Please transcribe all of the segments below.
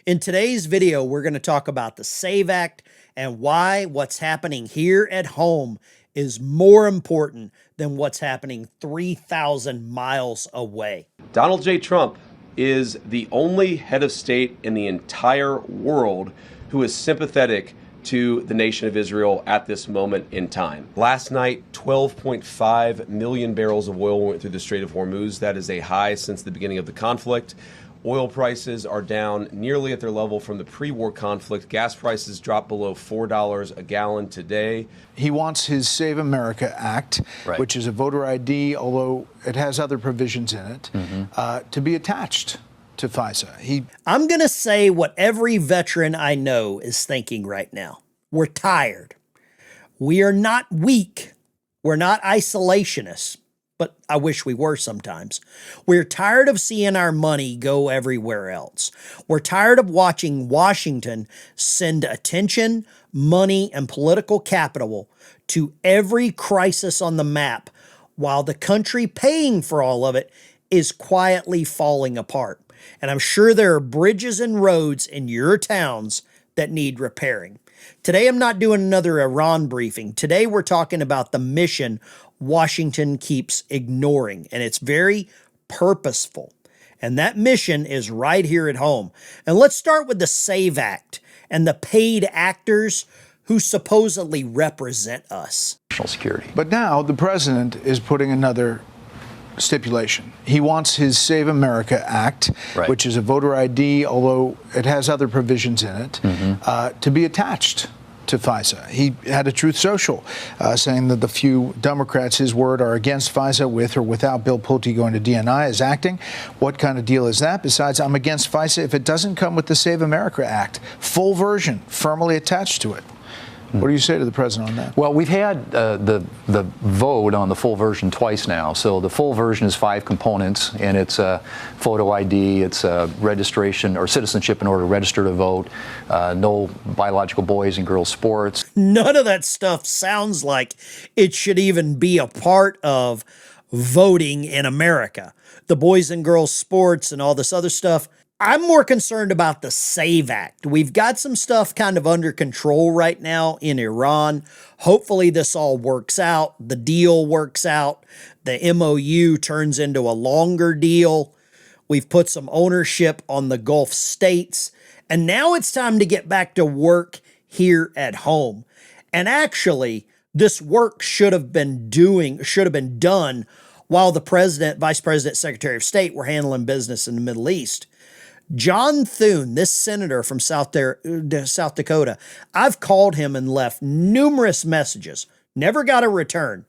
In today's video, we're going to talk about the SAVE Act and why what's happening here at home is more important than what's happening 3,000 miles away. Donald J. Trump is the only head of state in the entire world who is sympathetic to the nation of Israel at this moment in time. Last night, 12.5 million barrels of oil went through the Strait of Hormuz. That is a high since the beginning of the conflict. Oil prices are down nearly at their level from the pre-war conflict. Gas prices dropped below $4 a gallon today. He wants his Save America Act, which is a voter ID, although it has other provisions in it, to be attached to FISA. I'm going to say what every veteran I know is thinking right now. We're tired. We are not weak. We're not isolationists, but I wish we were sometimes. We're tired of seeing our money go everywhere else. We're tired of watching Washington send attention, money, and political capital to every crisis on the map, while the country paying for all of it is quietly falling apart. And I'm sure there are bridges and roads in your towns that need repairing. Today, I'm not doing another Iran briefing. Today, we're talking about the mission Washington keeps ignoring, and it's very purposeful. And that mission is right here at home. And let's start with the SAVE Act and the paid actors who supposedly represent us. National security. But now the president is putting another stipulation. He wants his Save America Act, which is a voter ID, although it has other provisions in it, to be attached to FISA. He had a Truth Social saying that the few Democrats, his word, are against FISA with or without Bill Pulte going to DNI as acting. What kind of deal is that? Besides, I'm against FISA if it doesn't come with the Save America Act, full version, firmly attached to it. What do you say to the president on that? Well, we've had the vote on the full version twice now. So the full version is 5 components, and it's a photo ID, it's a registration or citizenship in order to register to vote, no biological boys and girls sports. None of that stuff sounds like it should even be a part of voting in America. The boys and girls sports and all this other stuff. I'm more concerned about the SAVE Act. We've got some stuff kind of under control right now in Iran. Hopefully this all works out. The deal works out. The MOU turns into a longer deal. We've put some ownership on the Gulf states. And now it's time to get back to work here at home. And actually, this work should have been done while the president, vice president, secretary of state were handling business in the Middle East. John Thune, this senator from South Dakota, I've called him and left numerous messages, never got a return.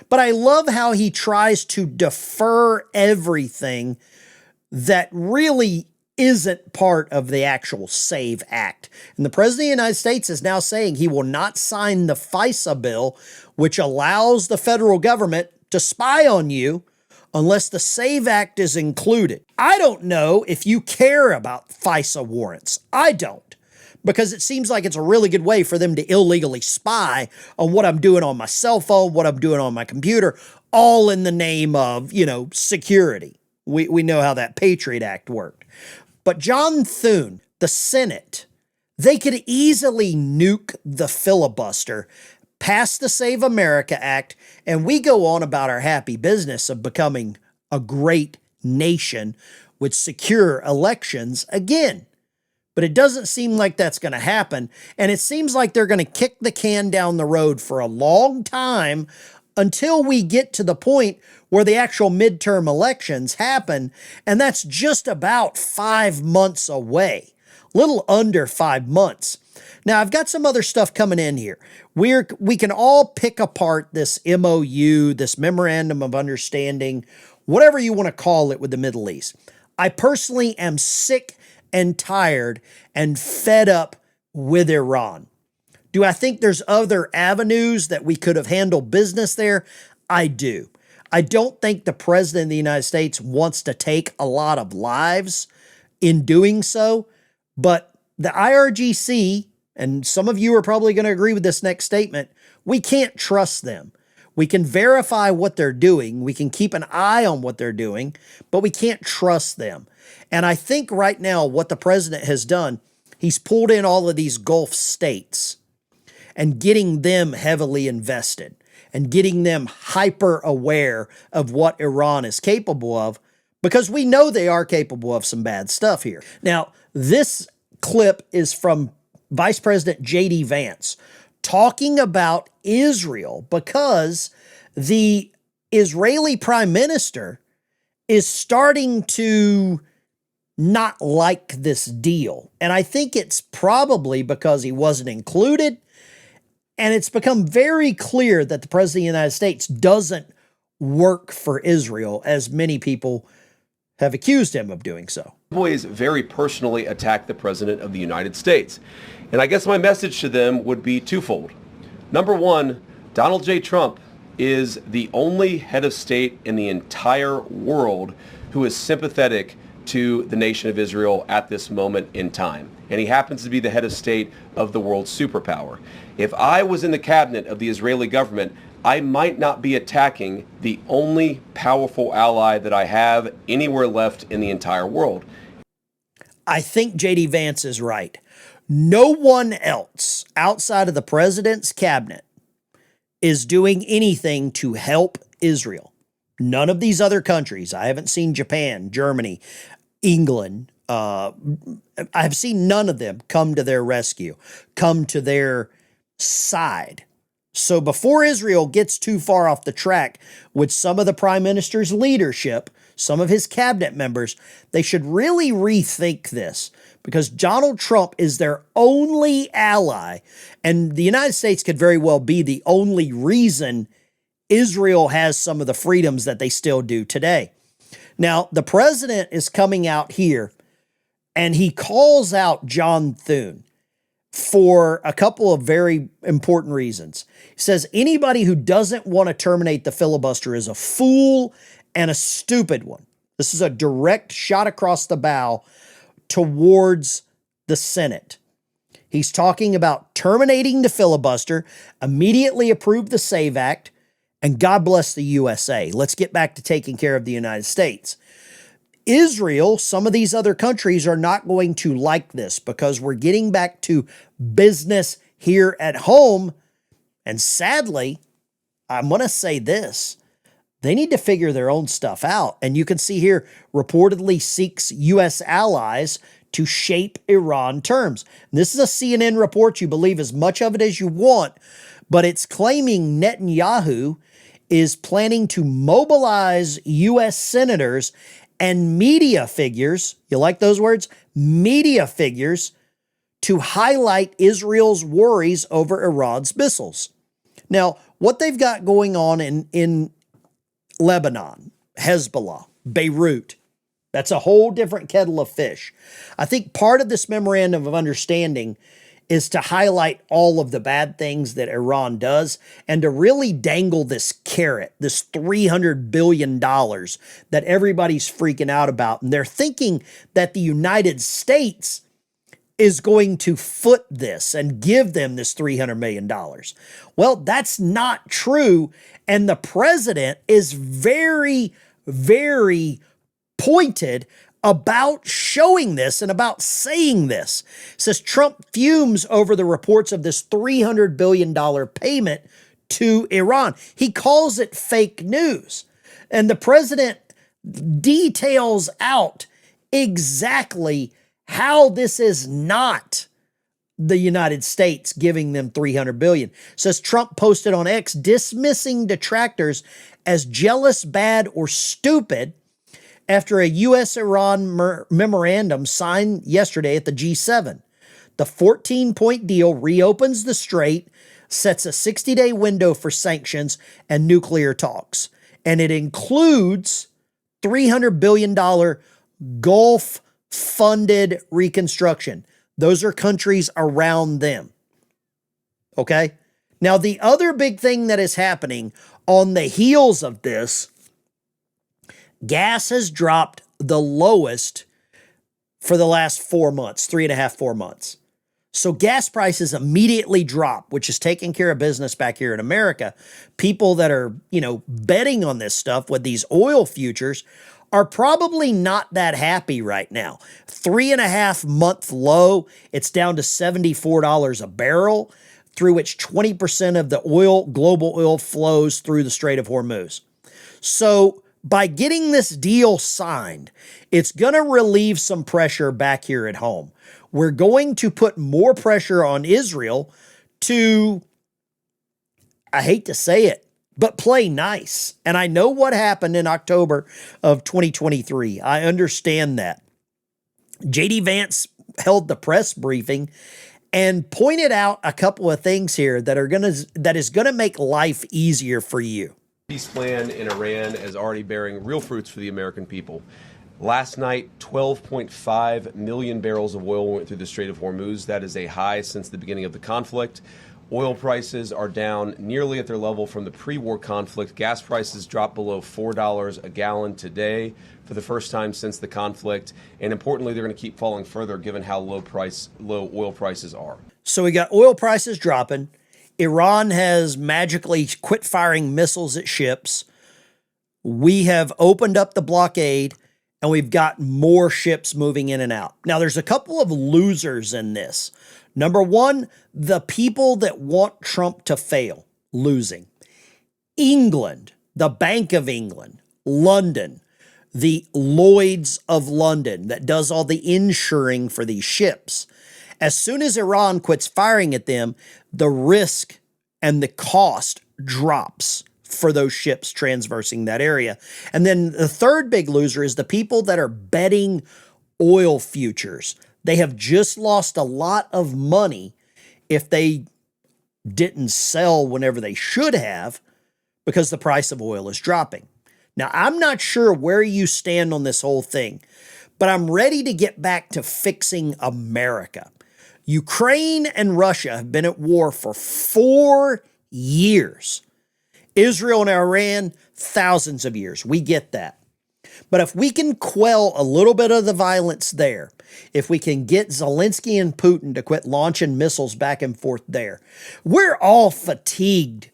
But I love how he tries to defer everything that really isn't part of the actual SAVE Act. And the president of the United States is now saying he will not sign the FISA bill, which allows the federal government to spy on you unless the SAVE Act is included. I don't know if you care about FISA warrants. I don't, because it seems like it's a really good way for them to illegally spy on what I'm doing on my cell phone, what I'm doing on my computer, all in the name of, security. We know how that Patriot Act worked. But John Thune, the Senate, they could easily nuke the filibuster, pass the Save America Act, and we go on about our happy business of becoming a great nation with secure elections again. But it doesn't seem like that's going to happen, and it seems like they're going to kick the can down the road for a long time until we get to the point where the actual midterm elections happen, and that's just about 5 months away, little under 5 months. Now, I've got some other stuff coming in here. We can all pick apart this MOU, this Memorandum of Understanding, whatever you want to call it with the Middle East. I personally am sick and tired and fed up with Iran. Do I think there's other avenues that we could have handled business there? I do. I don't think the president of the United States wants to take a lot of lives in doing so, but the IRGC, and some of you are probably going to agree with this next statement, we can't trust them. We can verify what they're doing. We can keep an eye on what they're doing, but we can't trust them. And I think right now what the president has done, He's pulled in all of these Gulf states and getting them heavily invested and getting them hyper aware of what Iran is capable of, because we know they are capable of some bad stuff here. Now, this clip is from Vice President J.D. Vance talking about Israel, because the Israeli prime minister is starting to not like this deal. And I think it's probably because he wasn't included. And it's become very clear that the President of the United States doesn't work for Israel, as many people have accused him of doing so. Boys very personally attacked the President of the United States. And I guess my message to them would be twofold. Number one, Donald J. Trump is the only head of state in the entire world who is sympathetic to the nation of Israel at this moment in time. And he happens to be the head of state of the world's superpower. If I was in the cabinet of the Israeli government, I might not be attacking the only powerful ally that I have anywhere left in the entire world. I think J.D. Vance is right. No one else outside of the president's cabinet is doing anything to help Israel. None of these other countries. I haven't seen Japan, Germany, England. I've seen none of them come to their rescue, come to their side. So before Israel gets too far off the track with some of the prime minister's leadership, some of his cabinet members, they should really rethink this, because Donald Trump is their only ally, and the United States could very well be the only reason Israel has some of the freedoms that they still do today. Now, the president is coming out here and he calls out John Thune for a couple of very important reasons. He says anybody who doesn't want to terminate the filibuster is a fool and a stupid one. This is a direct shot across the bow towards the Senate. He's talking about terminating the filibuster, immediately approve the SAVE Act, and God bless the USA. Let's get back to taking care of the United States. Israel, some of these other countries are not going to like this, because we're getting back to business here at home. And sadly, I'm going to say this. They need to figure their own stuff out. And you can see here, reportedly seeks U.S. allies to shape Iran terms. And this is a CNN report. You believe as much of it as you want, but it's claiming Netanyahu is planning to mobilize U.S. senators and media figures, you like those words? Media figures, to highlight Israel's worries over Iran's missiles. Now, what they've got going on in Lebanon, Hezbollah, Beirut, that's a whole different kettle of fish. I think part of this memorandum of understanding is to highlight all of the bad things that Iran does and to really dangle this carrot, this $300 billion that everybody's freaking out about. And they're thinking that the United States is going to foot this and give them this $300 million. Well, that's not true. And the president is very, very pointed about showing this and about saying this. It says Trump fumes over the reports of this $300 billion payment to Iran. He calls it fake news. And the president details out exactly how this is not the United States giving them $300 billion. It says Trump posted on X dismissing detractors as jealous, bad, or stupid after a U.S.-Iran memorandum signed yesterday at the G7. The 14-point deal reopens the strait, sets a 60-day window for sanctions and nuclear talks, and it includes $300 billion Gulf-funded reconstruction. Those are countries around them. Okay? Now, the other big thing that is happening on the heels of this, gas has dropped the lowest for the last 4 months, 3.5, 4 months. So gas prices immediately drop, which is taking care of business back here in America. People that are, betting on this stuff with these oil futures are probably not that happy right now. 3.5 month low, it's down to $74 a barrel, through which 20% of the global oil flows through the Strait of Hormuz. So by getting this deal signed, it's going to relieve some pressure back here at home. We're going to put more pressure on Israel to, I hate to say it, but play nice. And I know what happened in October of 2023. I understand that. JD Vance held the press briefing and pointed out a couple of things here that is gonna make life easier for you. Peace plan in Iran is already bearing real fruits for the American people. Last night, 12.5 million barrels of oil went through the Strait of Hormuz. That is a high since the beginning of the conflict. Oil prices are down nearly at their level from the pre-war conflict. Gas prices dropped below $4 a gallon today for the first time since the conflict. And importantly, they're going to keep falling further given how low oil prices are. So we got oil prices dropping. Iran has magically quit firing missiles at ships. We have opened up the blockade, and we've got more ships moving in and out. Now, there's a couple of losers in this. Number one, the people that want Trump to fail, losing. England, the Bank of England, London, the Lloyd's of London that does all the insuring for these ships. As soon as Iran quits firing at them, the risk and the cost drops for those ships transversing that area. And then the third big loser is the people that are betting oil futures. They have just lost a lot of money if they didn't sell whenever they should have because the price of oil is dropping. Now, I'm not sure where you stand on this whole thing, but I'm ready to get back to fixing America. Ukraine and Russia have been at war for 4 years. Israel and Iran, thousands of years. We get that. But if we can quell a little bit of the violence there, if we can get Zelensky and Putin to quit launching missiles back and forth there, we're all fatigued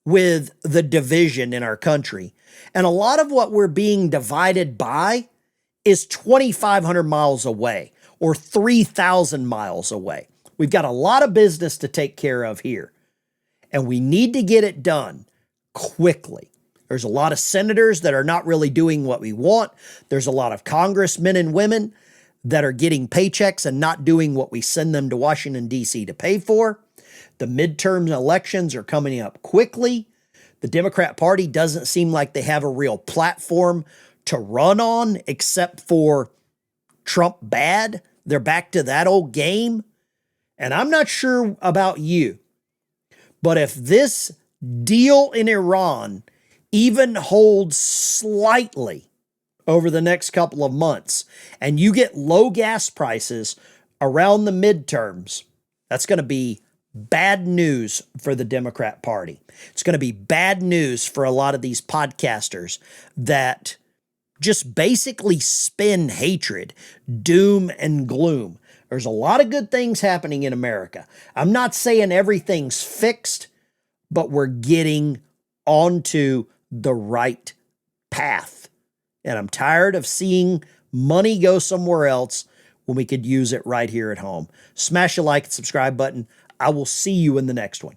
with the division in our country. And a lot of what we're being divided by is 2,500 miles away or 3,000 miles away. We've got a lot of business to take care of here, and we need to get it done quickly. There's a lot of senators that are not really doing what we want. There's a lot of congressmen and women that are getting paychecks and not doing what we send them to Washington, D.C. to pay for. The midterm elections are coming up quickly. The Democrat Party doesn't seem like they have a real platform to run on except for Trump bad. They're back to that old game. And I'm not sure about you, but if this deal in Iran even holds slightly over the next couple of months, and you get low gas prices around the midterms, that's going to be bad news for the Democrat Party. It's going to be bad news for a lot of these podcasters that just basically spin hatred, doom, and gloom. There's a lot of good things happening in America. I'm not saying everything's fixed, but we're getting onto the right path. And I'm tired of seeing money go somewhere else when we could use it right here at home. Smash the like and subscribe button. I will see you in the next one.